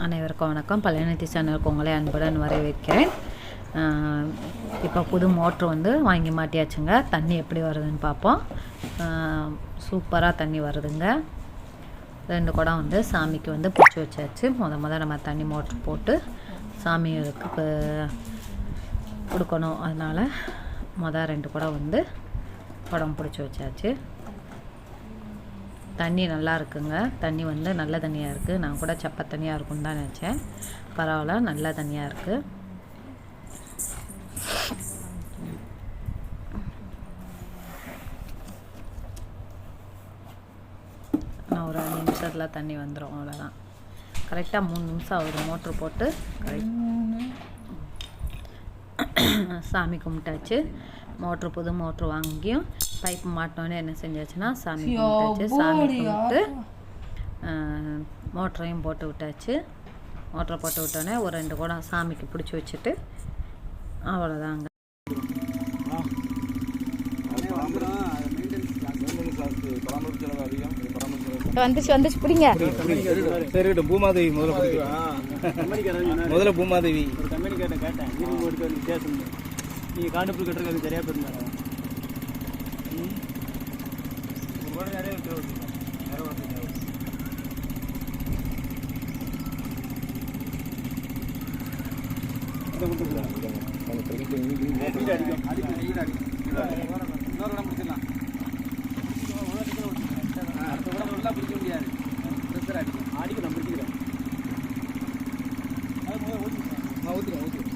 அனைவருக்கும் வணக்கம். பழையநிதி சேனலுக்கு உங்களை அன்புடன் வரவேற்கிறேன். இப்போ புது மோட்ரு வந்து வாங்கி மாட்டியாச்சுங்க. தண்ணி எப்படி வருதுன்னு பார்ப்போம். சூப்பராக தண்ணி வருதுங்க. 2 குடம் வந்து சாமிக்கு வந்து பிடிச்சி வச்சாச்சு. முத நம்ம தண்ணி மோட்ரு போட்டு சாமிகளுக்கு கொடுக்கணும். அதனால் 2 குடம் வந்து குடம் பிடிச்சி வச்சாச்சு. தண்ணி நல்லா இருக்குங்க. தண்ணி வந்து நல்ல தண்ணியாக இருக்குது. நான் கூட சப்பை தண்ணியாக இருக்குன்னு தான் நினச்சேன். பரவாயில்ல, நல்ல தண்ணியாக இருக்குது. நான் ஒரு 5 நிமிஷத்தில் தண்ணி வந்துடும், அவ்வளோதான். கரெக்டாக 3 நிமிஷம் ஆகுது மோட்ரு போட்டு. சாமி கும்பிட்டாச்சு. புது மோட்ரு வாங்கியும் பைப்பு மாட்டினோன்னே என்ன செஞ்சாச்சுன்னா சாமி கும்பிட்டாச்சு. சாமி கும்பிட்டு மோட்டரையும் போட்டு விட்டாச்சு. மோட்டரை போட்டு விட்டோன்னே ஒரு 2 குடம் சாமிக்கு பிடிச்சி வச்சுட்டு அவ்வளோதாங்க. வந்துச்சு பிடிங்க. பூமாதேவி முதல்ல பூமாதேவி கேட்டேன். நீங்கள் காண்டுப்புல் கட்டுறது சரியாக போயிருந்தாங்க. பிடிக்க முடியாது. அடிக்க நான் பிடிச்சிக்கிறேன். ஊற்றுறேன்.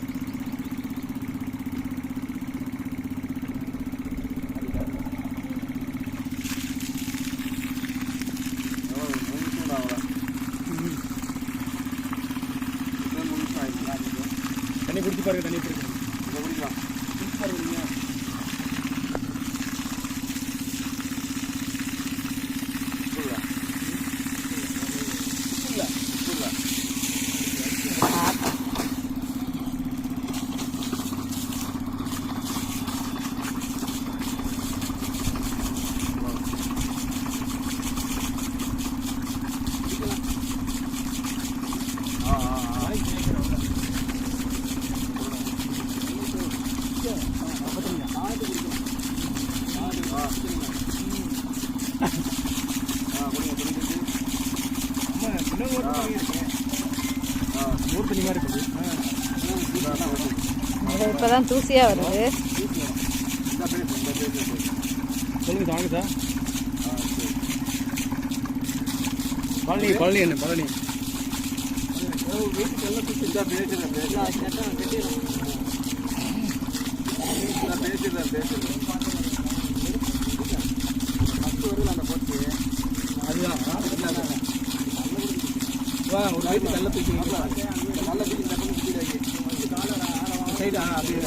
தண்ணி பிடிச்சி பாருங்க. தண்ணி பிடிக்கலாம். பிடிச்சி பாருங்க. இப்பதான் தூசியா வருது. பழனி என்ன பழனி அதுதான் ஒரு வயிற்று நல்ல தூக்கி நல்ல சைடு அப்படியே